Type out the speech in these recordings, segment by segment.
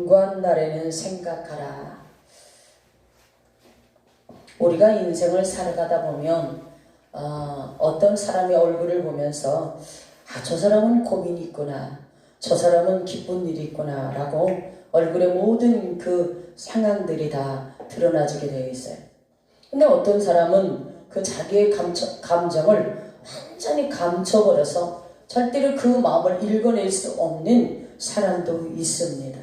공고한 날에는 생각하라. 우리가 인생을 살아가다 보면 어떤 사람의 얼굴을 보면서 저 사람은 고민이 있구나, 저 사람은 기쁜 일이 있구나 라고 얼굴의 모든 그 상황들이 다 드러나지게 되어 있어요. 근데 어떤 사람은 그 자기의 감정을 완전히 감춰버려서 절대로 그 마음을 읽어낼 수 없는 사람도 있습니다.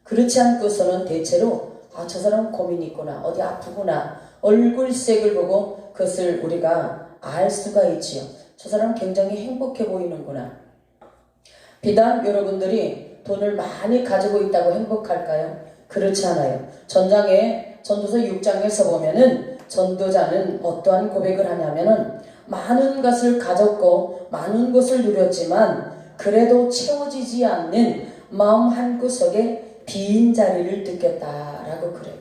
그렇지 않고서는 대체로 저 사람은 고민이 있구나, 어디 아프구나, 얼굴색을 보고 그것을 우리가 알 수가 있지요. 저 사람은 굉장히 행복해 보이는구나. 비단 여러분들이 돈을 많이 가지고 있다고 행복할까요? 그렇지 않아요. 전도서 6장에서 보면은 전도자는 어떠한 고백을 하냐면은 많은 것을 가졌고 많은 것을 누렸지만 그래도 채워지지 않는 마음 한구석에 빈 자리를 느꼈다라고 그래요.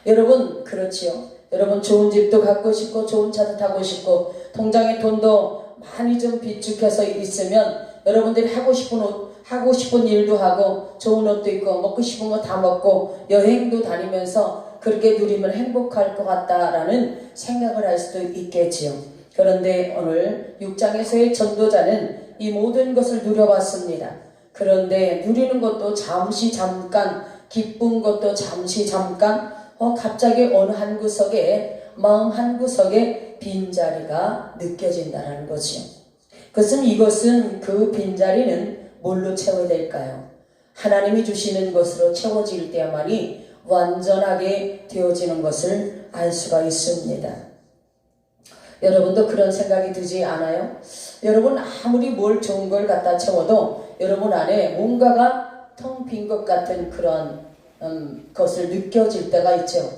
여러분 그렇지요. 여러분 좋은 집도 갖고 싶고 좋은 차도 타고 싶고 통장에 돈도 많이 좀 비축해서 있으면 여러분들이 하고 싶은 일도 하고 좋은 옷도 입고 먹고 싶은 거 다 먹고 여행도 다니면서 그렇게 누리면 행복할 것 같다라는 생각을 할 수도 있겠지요. 그런데 오늘 6장에서의 전도자는 이 모든 것을 누려봤습니다. 그런데 누리는 것도 잠시 잠깐, 기쁜 것도 잠시 잠깐, 갑자기 어느 한 구석에, 마음 한 구석에 빈자리가 느껴진다는 거지요. 이것은 그 빈자리는 뭘로 채워야 될까요? 하나님이 주시는 것으로 채워질 때야만이 완전하게 되어지는 것을 알 수가 있습니다. 여러분도 그런 생각이 들지 않아요? 여러분 아무리 뭘 좋은 걸 갖다 채워도 여러분 안에 뭔가가 텅 빈 것 같은 그런 것을 느껴질 때가 있죠.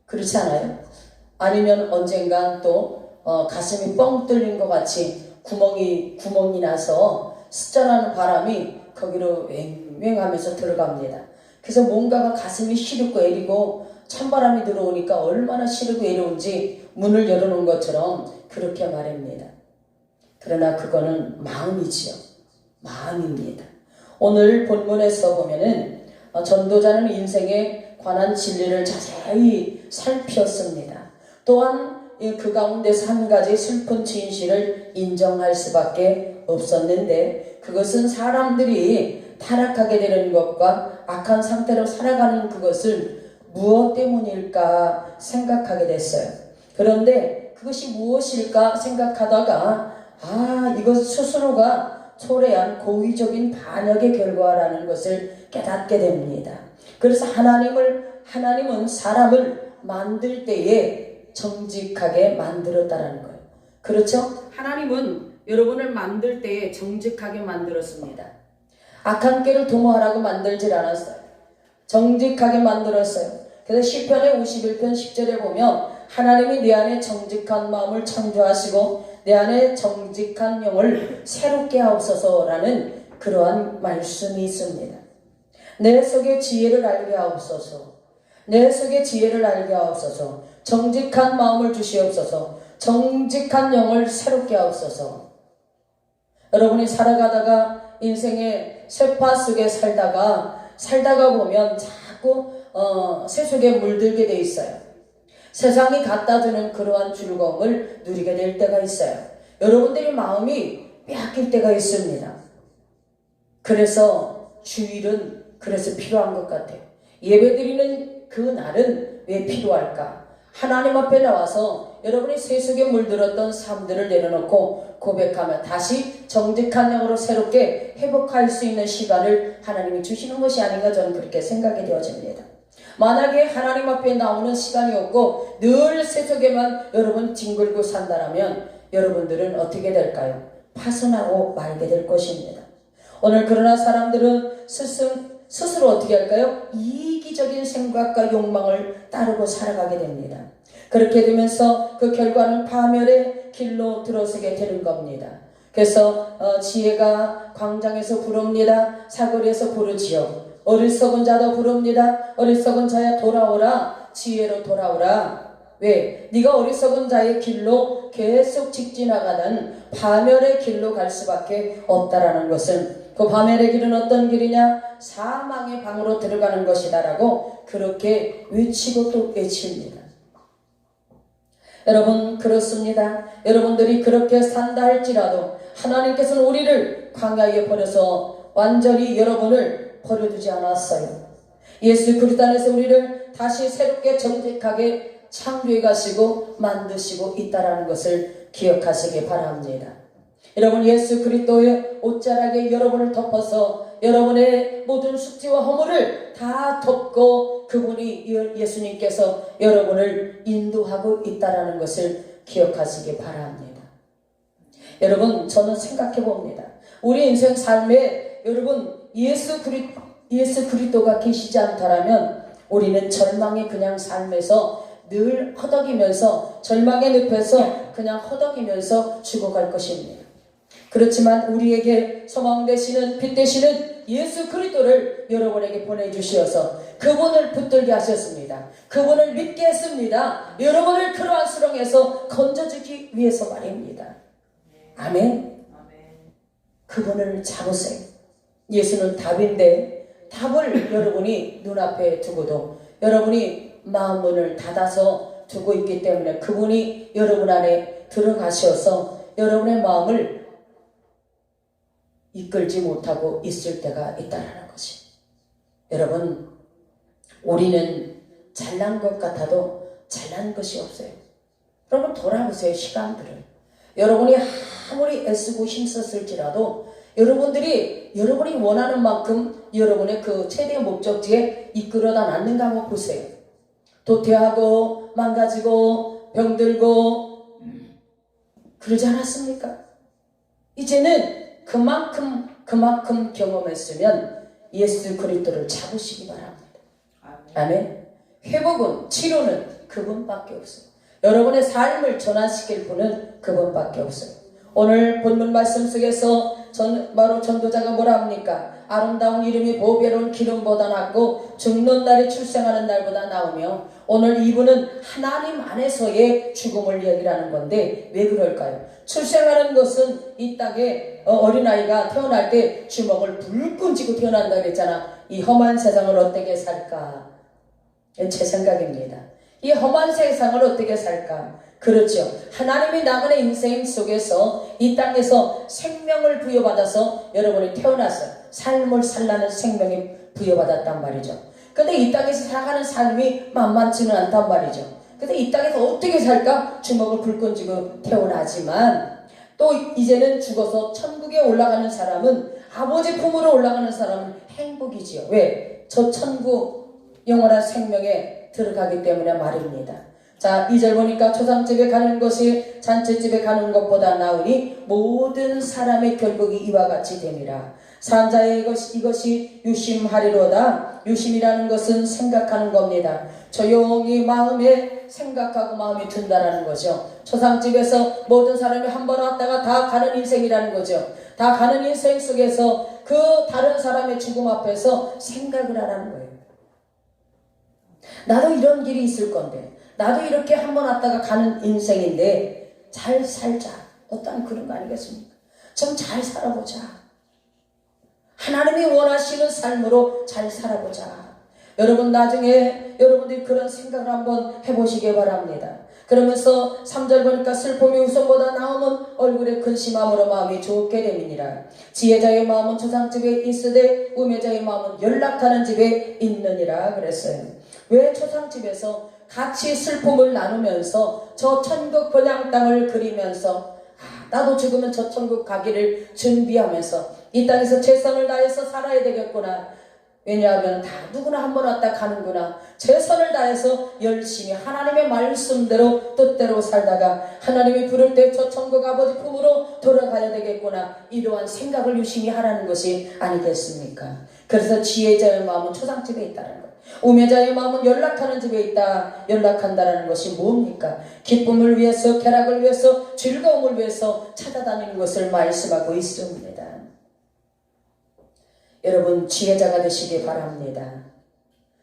그렇지 않아요? 아니면 언젠간 또 가슴이 뻥 뚫린 것 같이 구멍이 나서 스쳐나는 바람이 거기로 왱왱하면서 들어갑니다. 그래서 뭔가가 가슴이 시렵고 애리고 찬바람이 들어오니까 얼마나 시렵고 애로운지 문을 열어놓은 것처럼 그렇게 말합니다. 그러나 그거는 마음이지요. 마음입니다. 오늘 본문에서 보면은 전도자는 인생에 관한 진리를 자세히 살폈습니다. 또한 그 가운데서 한 가지 슬픈 진실을 인정할 수밖에 없었는데 그것은 사람들이 타락하게 되는 것과 악한 상태로 살아가는 그것을 무엇 때문일까 생각하게 됐어요. 그런데 그것이 무엇일까 생각하다가 이것 스스로가 초래한 고의적인 반역의 결과라는 것을 깨닫게 됩니다. 그래서 하나님은 사람을 만들 때에 정직하게 만들었다라는 거예요. 그렇죠? 하나님은 여러분을 만들 때에 정직하게 만들었습니다. 악한 꾀를 도모하라고 만들질 않았어요. 정직하게 만들었어요. 그래서 시편의 51편 10절에 보면 하나님이 내 안에 정직한 마음을 창조하시고 내 안에 정직한 영을 새롭게 하옵소서라는 그러한 말씀이 있습니다. 내 속에 지혜를 알게 하옵소서. 내 속에 지혜를 알게 하옵소서. 정직한 마음을 주시옵소서. 정직한 영을 새롭게 하옵소서. 여러분이 살아가다가 인생의 쇠파 속에 살다가 보면 자꾸 새 속에 물들게 돼 있어요. 세상이 갖다 주는 그러한 즐거움을 누리게 될 때가 있어요. 여러분들의 마음이 빼앗길 때가 있습니다. 그래서 주일은 필요한 것 같아요. 예배드리는 그 날은 왜 필요할까? 하나님 앞에 나와서 여러분이 새 속에 물들었던 삶들을 내려놓고 고백하며 다시 정직한 영으로 새롭게 회복할 수 있는 시간을 하나님이 주시는 것이 아닌가 저는 그렇게 생각이 되어집니다. 만약에 하나님 앞에 나오는 시간이 없고 늘 새 속에만 여러분 뒹굴고 산다라면 여러분들은 어떻게 될까요? 파손하고 말게 될 것입니다. 오늘 그러나 사람들은 스스로 어떻게 할까요? 이기적인 생각과 욕망을 따르고 살아가게 됩니다. 그렇게 되면서 그 결과는 파멸의 길로 들어서게 되는 겁니다. 그래서 지혜가 광장에서 부릅니다. 사거리에서 부르지요. 어리석은 자도 부릅니다. 어리석은 자야 돌아오라. 지혜로 돌아오라. 왜? 네가 어리석은 자의 길로 계속 직진하가는 파멸의 길로 갈 수밖에 없다라는 것은, 그 파멸의 길은 어떤 길이냐? 사망의 방으로 들어가는 것이다라고 그렇게 외치고 또 외칩니다. 여러분, 그렇습니다. 여러분들이 그렇게 산다 할지라도 하나님께서는 우리를 광야에 버려서 완전히 여러분을 버려두지 않았어요. 예수 그리스도 안에서 우리를 다시 새롭게 정직하게 창조해 가시고 만드시고 있다라는 것을 기억하시기 바랍니다. 여러분, 예수 그리스도의 옷자락에 여러분을 덮어서 여러분의 모든 숙제와 허물을 다 덮고 그분이 예수님께서 여러분을 인도하고 있다라는 것을 기억하시기 바랍니다. 여러분, 저는 생각해 봅니다. 우리 인생 삶에 여러분 예수 그리스도가 계시지 않다라면 우리는 절망의 그냥 삶에서 늘 허덕이면서 절망의 늪에서 그냥 허덕이면서 죽어갈 것입니다. 그렇지만 우리에게 소망 되시는 빛 되시는 예수 그리스도를 여러분에게 보내주시어서 그분을 붙들게 하셨습니다. 그분을 믿게 했습니다. 여러분을 그러한 수렁에서 건져주기 위해서 말입니다. 아멘. 그분을 잡으세요. 예수는 답인데 답을 여러분이 눈앞에 두고도 여러분이 마음 문을 닫아서 두고 있기 때문에 그분이 여러분 안에 들어가셔서 여러분의 마음을 이끌지 못하고 있을 때가 있다는 것이. 여러분, 우리는 잘난 것 같아도 잘난 것이 없어요. 여러분 돌아보세요. 시간들을 여러분이 아무리 애쓰고 힘썼을지라도 여러분이 원하는 만큼 여러분의 그 최대 목적지에 이끌어다 놨는가 한번 보세요. 도태하고 망가지고 병들고 그러지 않았습니까? 이제는 그만큼 경험했으면 예수 그리스도를 잡으시기 바랍니다. 아멘. 회복은 치료는 그분밖에 없어요. 여러분의 삶을 전환시킬 분은 그분밖에 없어요. 오늘 본문 말씀 속에서 바로 전도자가 뭐라 합니까? 아름다운 이름이 보배로운 기름보다 낫고 죽는 날에 출생하는 날보다 나으며, 오늘 이분은 하나님 안에서의 죽음을 얘기하는 건데 왜 그럴까요? 출생하는 것은 이 땅에 어린아이가 태어날 때 주먹을 불끈 쥐고 태어난다 그랬잖아. 이 험한 세상을 어떻게 살까? 제 생각입니다. 이 험한 세상을 어떻게 살까? 그렇죠. 하나님이 나그네 인생 속에서 이 땅에서 생명을 부여받아서 여러분이 태어나서 삶을 살라는 생명이 부여받았단 말이죠. 근데 이 땅에서 살아가는 삶이 만만치는 않단 말이죠. 근데 이 땅에서 어떻게 살까? 주먹을 불끈 쥐고 태어나지만 또 이제는 죽어서 천국에 올라가는 사람은, 아버지 품으로 올라가는 사람은 행복이지요. 왜? 저 천국 영원한 생명에 들어가기 때문에 말입니다. 자, 2절 보니까 초상집에 가는 것이 잔치집에 가는 것보다 나으니 모든 사람의 결국이 이와 같이 됨이라. 산자의 이것이 유심하리로다. 유심이라는 것은 생각하는 겁니다. 조용히 마음에 생각하고 마음이 든다라는 거죠. 초상집에서 모든 사람이 한 번 왔다가 다 가는 인생이라는 거죠. 다 가는 인생 속에서 그 다른 사람의 죽음 앞에서 생각을 하라는 거예요. 나도 이런 길이 있을 건데, 나도 이렇게 한 번 왔다가 가는 인생인데 잘 살자. 어떤 그런 거 아니겠습니까? 좀 잘 살아보자. 하나님이 원하시는 삶으로 잘 살아보자. 여러분 나중에 여러분들이 그런 생각을 한번 해보시기 바랍니다. 그러면서 3절 보니까 슬픔이 웃음보다 나음은 얼굴에 근심함으로 마음이 좋게 됨이니라. 지혜자의 마음은 초상집에 있으되 우매자의 마음은 연락하는 집에 있느니라 그랬어요. 왜 초상집에서 같이 슬픔을 나누면서 저 천국 번향 땅을 그리면서 나도 죽으면 저 천국 가기를 준비하면서 이 땅에서 최선을 다해서 살아야 되겠구나. 왜냐하면 다 누구나 한 번 왔다 가는구나. 최선을 다해서 열심히 하나님의 말씀대로 뜻대로 살다가 하나님이 부를 때 저 천국 아버지 품으로 돌아가야 되겠구나. 이러한 생각을 유심히 하라는 것이 아니겠습니까? 그래서 지혜자의 마음은 초상집에 있다는 거예요. 우매자의 마음은 연락하는 집에 있다. 연락한다는 것이 뭡니까? 기쁨을 위해서, 쾌락을 위해서, 즐거움을 위해서 찾아다니는 것을 말씀하고 있습니다. 여러분 지혜자가 되시기 바랍니다.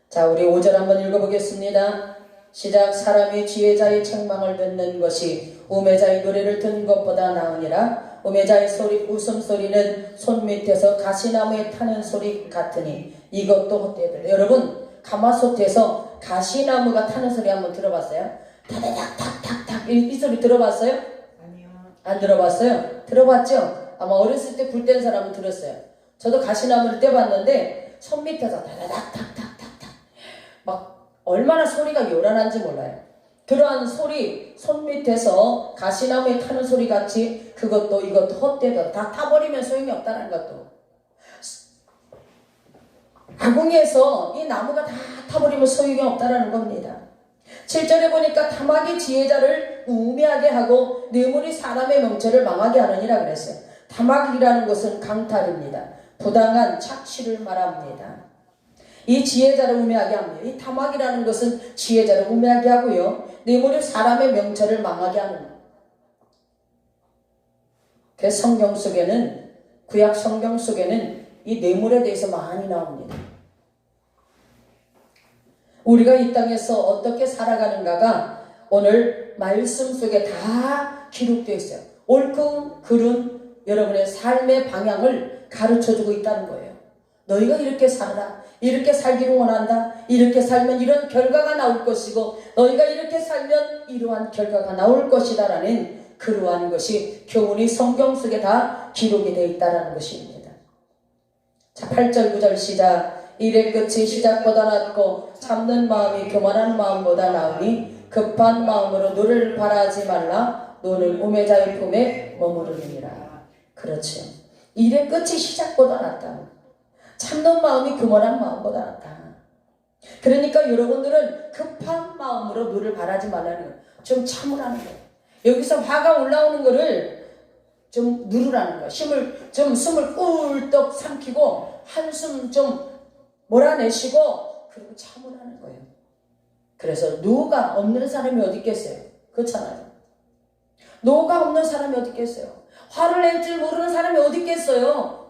자, 우리 5절 한번 읽어보겠습니다. 시작. 사람이 지혜자의 책망을 듣는 것이 우매자의 노래를 듣는 것보다 나으니라. 우매자의 웃음소리는 손 밑에서 가시나무에 타는 소리 같으니 이것도 헛되다. 여러분, 가마솥에서 가시나무가 타는 소리 한번 들어봤어요? 타다닥 탁탁탁 이 소리 들어봤어요? 아니요. 안 들어봤어요? 들어봤죠? 아마 어렸을 때 불 뗀 사람은 들었어요. 저도 가시나무를 떼봤는데 손 밑에서 타다닥 탁탁탁탁 막 얼마나 소리가 요란한지 몰라요. 그러한 소리, 손 밑에서 가시나무에 타는 소리 같이 그것도 이것도 헛되다. 다 타버리면 소용이 없다는 것도. 아궁이에서 이 나무가 다 타버리면 소용이 없다는 겁니다. 7절에 보니까 타막이 지혜자를 우매하게 하고 뇌물이 사람의 명철을 망하게 하느니라 그랬어요. 타막이라는 것은 강탈입니다. 부당한 착취를 말합니다. 이 지혜자를 우매하게 합니다. 이 타막이라는 것은 지혜자를 우매하게 하고요. 뇌물이 사람의 명철을 망하게 하는 거예요. 그 성경 속에는, 구약 성경 속에는 이 뇌물에 대해서 많이 나옵니다. 우리가 이 땅에서 어떻게 살아가는가가 오늘 말씀 속에 다 기록되어 있어요. 옳고 그른 여러분의 삶의 방향을 가르쳐주고 있다는 거예요. 너희가 이렇게 살아라. 이렇게 살기를 원한다. 이렇게 살면 이런 결과가 나올 것이고 너희가 이렇게 살면 이러한 결과가 나올 것이다 라는 그러한 것이 교훈이 성경 속에 다 기록이 되어 있다는 것입니다. 자, 8절 9절 시작. 일의 끝이 시작보다 낫고 참는 마음이 교만한 마음보다 나으니 급한 마음으로 노를 바라지 말라. 노는 우매자의 품에 머무르느니라. 그렇죠. 일의 끝이 시작보다 낫다. 참는 마음이 교만한 마음보다 낫다. 그러니까 여러분들은 급한 마음으로 노를 바라지 말라는 거예요. 좀 참으라는 거예요. 여기서 화가 올라오는 거를 좀 누르라는 거예요. 숨을 꿀떡 삼키고 한숨 좀 몰아내시고 그리고 참으라는 거예요. 그래서 노가 없는 사람이 어디 있겠어요? 그렇잖아요. 노가 없는 사람이 어디 있겠어요? 화를 낼 줄 모르는 사람이 어디 있겠어요?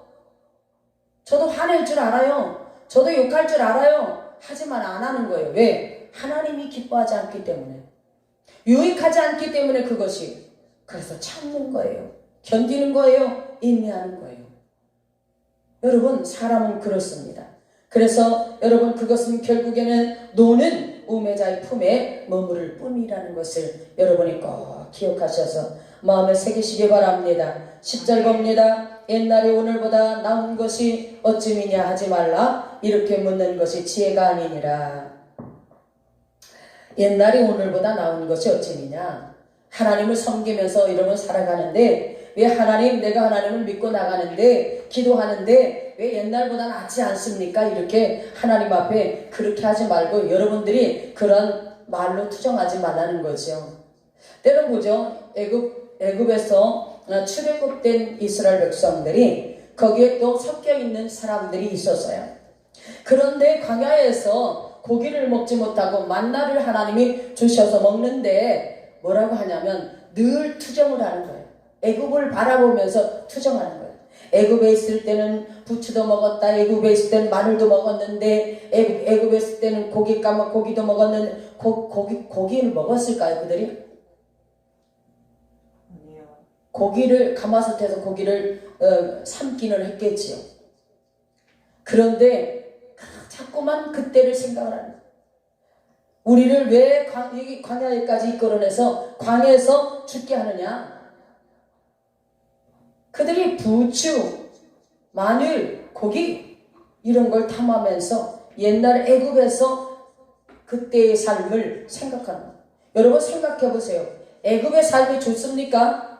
저도 화낼 줄 알아요. 저도 욕할 줄 알아요. 하지만 안 하는 거예요. 왜? 하나님이 기뻐하지 않기 때문에. 유익하지 않기 때문에 그것이. 그래서 참는 거예요. 견디는 거예요. 인내하는 거예요. 여러분, 사람은 그렇습니다. 그래서 여러분, 그것은 결국에는 노는 우매자의 품에 머무를 뿐이라는 것을 여러분이 꼭 기억하셔서 마음에 새기시기 바랍니다. 10절 봅니다. 옛날이 오늘보다 나은 것이 어찌미냐 하지 말라. 이렇게 묻는 것이 지혜가 아니니라. 옛날이 오늘보다 나은 것이 어찌미냐. 하나님을 섬기면서 여러분 살아가는데 왜 내가 하나님을 믿고 나가는데 기도하는데 왜 옛날보다 낫지 않습니까? 이렇게 하나님 앞에 그렇게 하지 말고 여러분들이 그런 말로 투정하지 말라는 거죠. 때로 보죠. 애굽에서 출애굽된 이스라엘 백성들이 거기에 또 섞여 있는 사람들이 있었어요. 그런데 광야에서 고기를 먹지 못하고 만나를 하나님이 주셔서 먹는데 뭐라고 하냐면 늘 투정을 하는 거예요. 애굽을 바라보면서 투정하는 거예요. 애굽에 있을 때는 부추도 먹었다. 애굽에 있을 때는 마늘도 먹었는데 애굽에 있을 때는 고기도 먹었는데 고기를 먹었을까요 그들이? 고기를 가마솥에서 고기를 삶기는 했겠지요. 그런데 자꾸만 그때를 생각을 하는 거예요. 우리를 왜 광야에까지 이끌어내서 광야에서 죽게 하느냐? 그들이 부추, 마늘, 고기 이런 걸 탐하면서 옛날 애굽에서 그때의 삶을 생각하는 거예요. 여러분 생각해 보세요. 애굽의 삶이 좋습니까?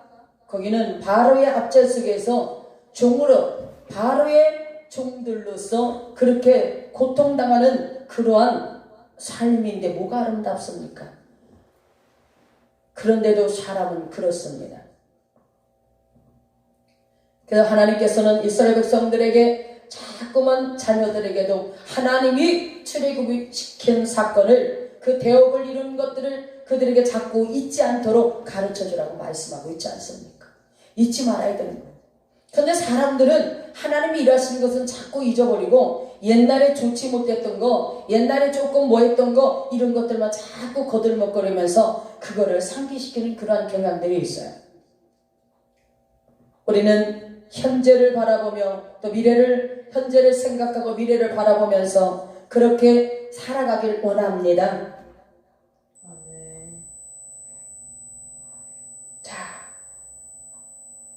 거기는 바로의 압제 속에서 종으로 바로의 종들로서 그렇게 고통당하는 그러한 삶인데 뭐가 아름답습니까? 그런데도 사람은 그렇습니다. 그래서 하나님께서는 이스라엘 백성들에게 자꾸만 자녀들에게도 하나님이 출애굽시킨 사건을 그 대업을 이룬 것들을 그들에게 자꾸 잊지 않도록 가르쳐주라고 말씀하고 있지 않습니까? 잊지 말아야 되는 거예요. 그런데 사람들은 하나님이 일하시는 것은 자꾸 잊어버리고 옛날에 좋지 못했던 거, 옛날에 조금 뭐 했던 거, 이런 것들만 자꾸 거들먹거리면서 그거를 상기시키는 그러한 경향들이 있어요. 우리는 현재를 바라보며 또 현재를 생각하고 미래를 바라보면서 그렇게 살아가길 원합니다. 자,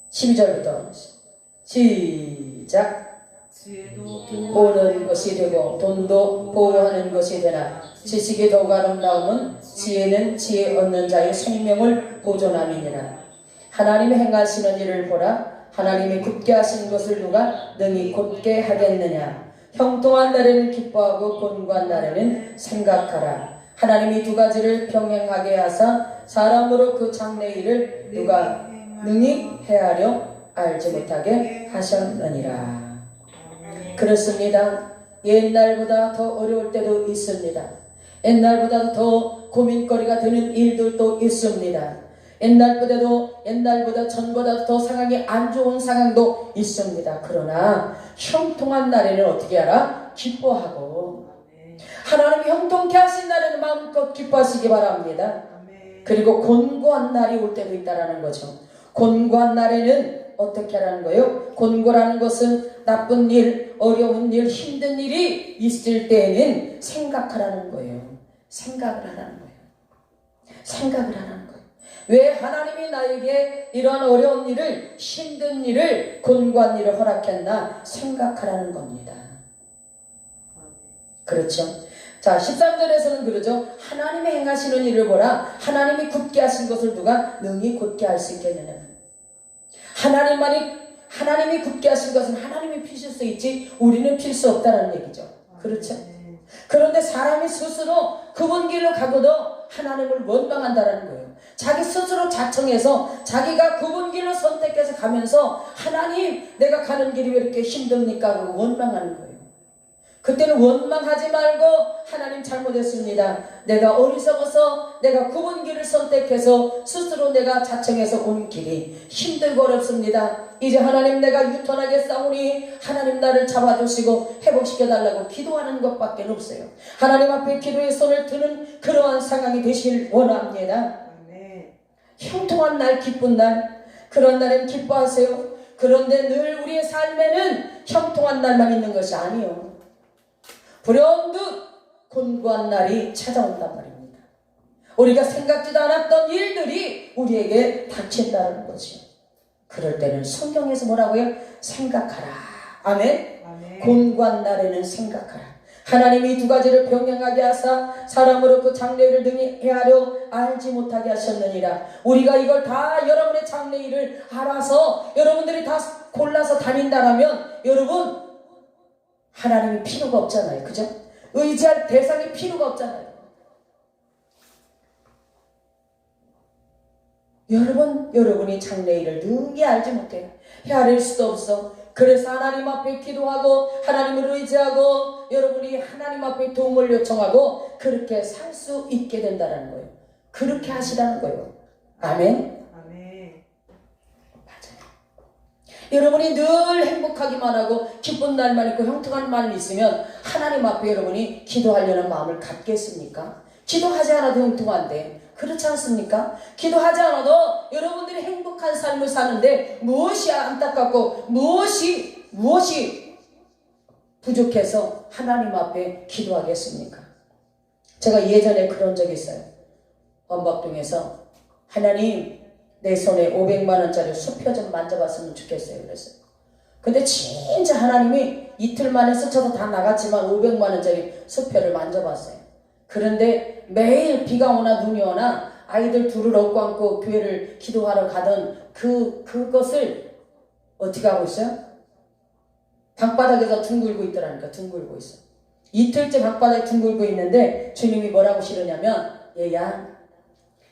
12절부터 시작. 보는 것이 되고 돈도 보호하는 것이 되나 지식이 더욱 아름다움은 지혜는 지혜 얻는 자의 생명을 보존함이니라. 하나님이 행하시는 일을 보라. 하나님이 굳게 하신 것을 누가 능히 곧게 하겠느냐. 형통한 날에는 기뻐하고 곤고한 날에는 생각하라. 하나님이 두 가지를 병행하게 하사 사람으로 그 장래 일을 누가 능히 헤아려 알지 못하게 하셨느니라. 그렇습니다. 옛날보다 더 어려울 때도 있습니다. 옛날보다 더 고민거리가 되는 일들도 있습니다. 옛날보다 전보다 더 상황이 안 좋은 상황도 있습니다. 그러나 형통한 날에는 어떻게 하라? 기뻐하고, 하나님이 형통케 하신 날에는 마음껏 기뻐하시기 바랍니다. 그리고 곤고한 날이 올 때도 있다라는 거죠. 곤고한 날에는 어떻게 하라는 거예요? 곤고라는 것은 나쁜 일, 어려운 일, 힘든 일이 있을 때에는 생각하라는 거예요. 생각을 하라는 거예요. 생각을 하라는 거예요. 왜 하나님이 나에게 이러한 어려운 일을, 힘든 일을, 곤고한 일을 허락했나? 생각하라는 겁니다. 그렇죠? 자, 13절에서는 그러죠. 하나님이 행하시는 일을 보라. 하나님이 굳게 하신 것을 누가 능히 곧게 할 수 있겠느냐. 하나님이 굳게 하신 것은 하나님이 피실 수 있지 우리는 필 수 없다는 얘기죠. 그렇죠? 그런데 사람이 스스로 그분 길로 가고도 하나님을 원망한다는 거예요. 자기 스스로 자청해서 자기가 그분 길로 선택해서 가면서 하나님, 내가 가는 길이 왜 이렇게 힘듭니까? 하고 원망하는 거예요. 그때는 원망하지 말고 하나님 잘못했습니다. 내가 어리석어서 내가 그분 길을 선택해서 스스로 내가 자청해서 온 길이 힘들고 어렵습니다. 이제 하나님, 내가 유턴하겠사오니 하나님 나를 잡아주시고 회복시켜달라고 기도하는 것밖에 없어요. 하나님 앞에 기도의 손을 드는 그러한 상황이 되시길 원합니다. 형통한 날, 기쁜 날, 그런 날엔 기뻐하세요. 그런데 늘 우리의 삶에는 형통한 날만 있는 것이 아니에요. 불현듯 곤고한 날이 찾아온단 말입니다. 우리가 생각지도 않았던 일들이 우리에게 닥친다는 거죠. 그럴 때는 성경에서 뭐라고요? 생각하라. 아멘? 아멘. 곤고한 날에는 생각하라. 하나님이 두 가지를 병행하게 하사 사람으로 그 장래일을 능히 헤아려 알지 못하게 하셨느니라. 우리가 이걸 다 여러분의 장래일을 알아서 여러분들이 다 골라서 다닌다라면 여러분, 하나님이 필요가 없잖아요. 그죠? 의지할 대상이 필요가 없잖아요. 여러분이 장래일을 능히 알지 못해요. 헤아릴 수도 없어. 그래서 하나님 앞에 기도하고 하나님을 의지하고 여러분이 하나님 앞에 도움을 요청하고 그렇게 살 수 있게 된다는 거예요. 그렇게 하시라는 거예요. 아멘? 여러분이 늘 행복하기만 하고 기쁜 날만 있고 형통한 날만 있으면 하나님 앞에 여러분이 기도하려는 마음을 갖겠습니까? 기도하지 않아도 형통한데 그렇지 않습니까? 기도하지 않아도 여러분들이 행복한 삶을 사는데 무엇이 안타깝고 무엇이 부족해서 하나님 앞에 기도하겠습니까? 제가 예전에 그런 적이 있어요. 원박동에서 하나님, 내 손에 500만 원짜리 수표 좀 만져봤으면 좋겠어요. 그랬어요. 근데 진짜 하나님이 이틀 만에 스쳐서 다 나갔지만 500만 원짜리 수표를 만져봤어요. 그런데 매일 비가 오나 눈이 오나 아이들 둘을 업고 안고 교회를 기도하러 가던 그것을 어떻게 하고 있어요? 방바닥에서 둥글고 있더라니까. 둥글고 있어. 이틀째 방바닥에 둥글고 있는데 주님이 뭐라고 싫으냐면, 얘야,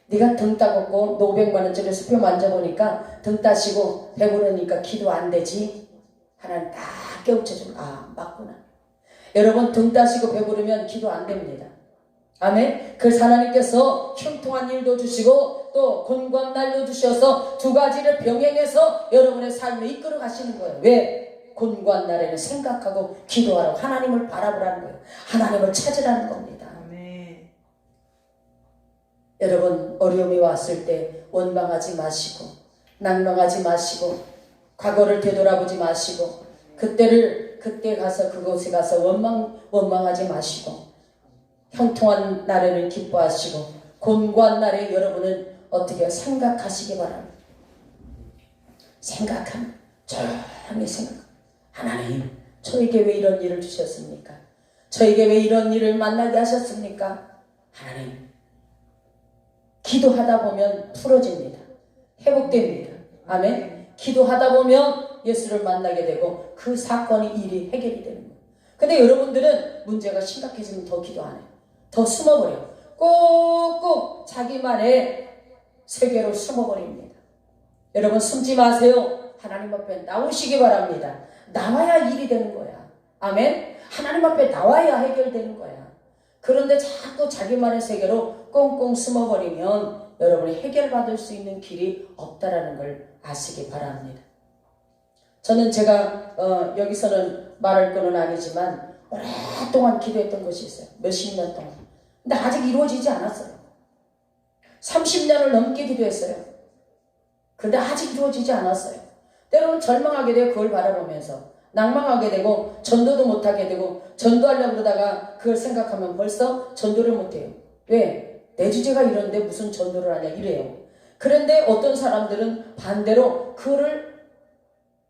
네가 등 따갑고 너 500만 원짜리 수표 만져보니까 등 따시고 배부르니까 기도 안 되지? 하나님 딱 깨우쳐주면 맞구나. 여러분, 등 따시고 배부르면 기도 안 됩니다. 아멘. 그래서 하나님께서 형통한 일도 주시고 또 곤고한 날도 주셔서 두 가지를 병행해서 여러분의 삶을 이끌어 가시는 거예요. 왜? 곤고한 날에는 생각하고 기도하라고 하나님을 바라보라는 거예요. 하나님을 찾으라는 겁니다. 아멘. 여러분 어려움이 왔을 때 원망하지 마시고 낭망하지 마시고 과거를 되돌아보지 마시고 그때 가서 그곳에 가서 원망하지 마시고 형통한 날에는 기뻐하시고 곤고한 날에 여러분은 어떻게 생각하시기 바랍니다. 생각합니다. 조용히 생각. 하나님, 저에게 왜 이런 일을 주셨습니까? 저에게 왜 이런 일을 만나게 하셨습니까? 하나님, 기도하다 보면 풀어집니다. 회복됩니다. 아멘. 기도하다 보면 예수를 만나게 되고 그 사건이 일이 해결이 되는 거예요. 근데 여러분들은 문제가 심각해지면 더 기도 안 해요. 더 숨어버려. 꼭꼭 자기만의 세계로 숨어버립니다. 여러분 숨지 마세요. 하나님 앞에 나오시기 바랍니다. 나와야 일이 되는 거야. 아멘. 하나님 앞에 나와야 해결되는 거야. 그런데 자꾸 자기만의 세계로 꽁꽁 숨어버리면 여러분이 해결받을 수 있는 길이 없다라는 걸 아시기 바랍니다. 저는 제가 여기서는 말할 거는 아니지만 오랫동안 기도했던 것이 있어요. 몇십 년 동안. 근데 아직 이루어지지 않았어요. 30년을 넘게 기도했어요. 근데 아직 이루어지지 않았어요. 때로는 절망하게 되고 그걸 바라보면서 낭망하게 되고 전도도 못하게 되고 전도하려고 그러다가 그걸 생각하면 벌써 전도를 못해요. 왜? 내 주제가 이런데 무슨 전도를 하냐 이래요. 그런데 어떤 사람들은 반대로 그거를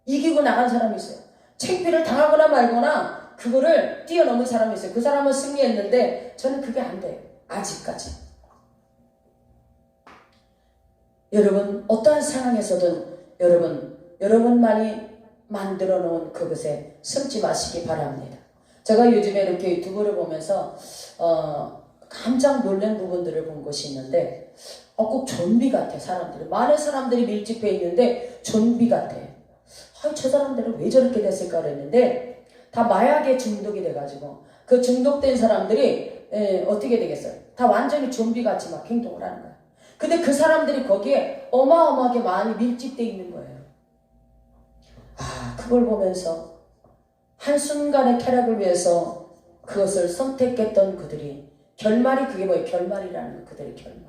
이기고 나간 사람이 있어요. 창피를 당하거나 말거나 그거를 뛰어넘은 사람이 있어요. 그 사람은 승리했는데 저는 그게 안 돼요. 아직까지. 여러분 어떠한 상황에서든 여러분만이 만들어 놓은 그것에 숨지 마시기 바랍니다. 제가 요즘에 이렇게 유튜브를 보면서 깜짝 놀란 부분들을 본 것이 있는데 꼭 좀비 같아. 사람들이 많은 사람들이 밀집해 있는데 좀비 같아. 저 사람들은 왜 저렇게 됐을까 그랬는데 다 마약에 중독이 돼가지고 그 중독된 사람들이 어떻게 되겠어요? 다 완전히 좀비같이 막 행동을 하는 거야. 근데 그 사람들이 거기에 어마어마하게 많이 밀집돼 있는 거예요. 그걸 보면서 한순간의 쾌락을 위해서 그것을 선택했던 그들이 결말이 그게 뭐예요? 결말이라는 거. 그들의 결말.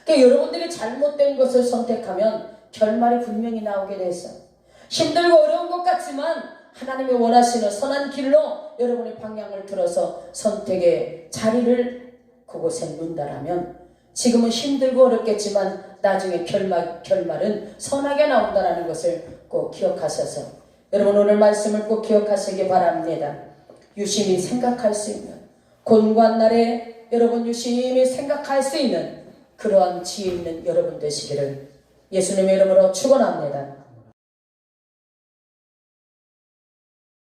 그러니까 여러분들이 잘못된 것을 선택하면 결말이 분명히 나오게 돼 있어요. 힘들고 어려운 것 같지만 하나님이 원하시는 선한 길로 여러분의 방향을 들어서 선택의 자리를 그곳에 놓는다라면 지금은 힘들고 어렵겠지만 나중에 결말은 선하게 나온다는 것을 꼭 기억하셔서 여러분 오늘 말씀을 꼭 기억하시기 바랍니다. 유심히 생각할 수 있는 곤고한 날에 여러분 유심히 생각할 수 있는 그러한 지혜 있는 여러분 되시기를 예수님의 이름으로 축원합니다.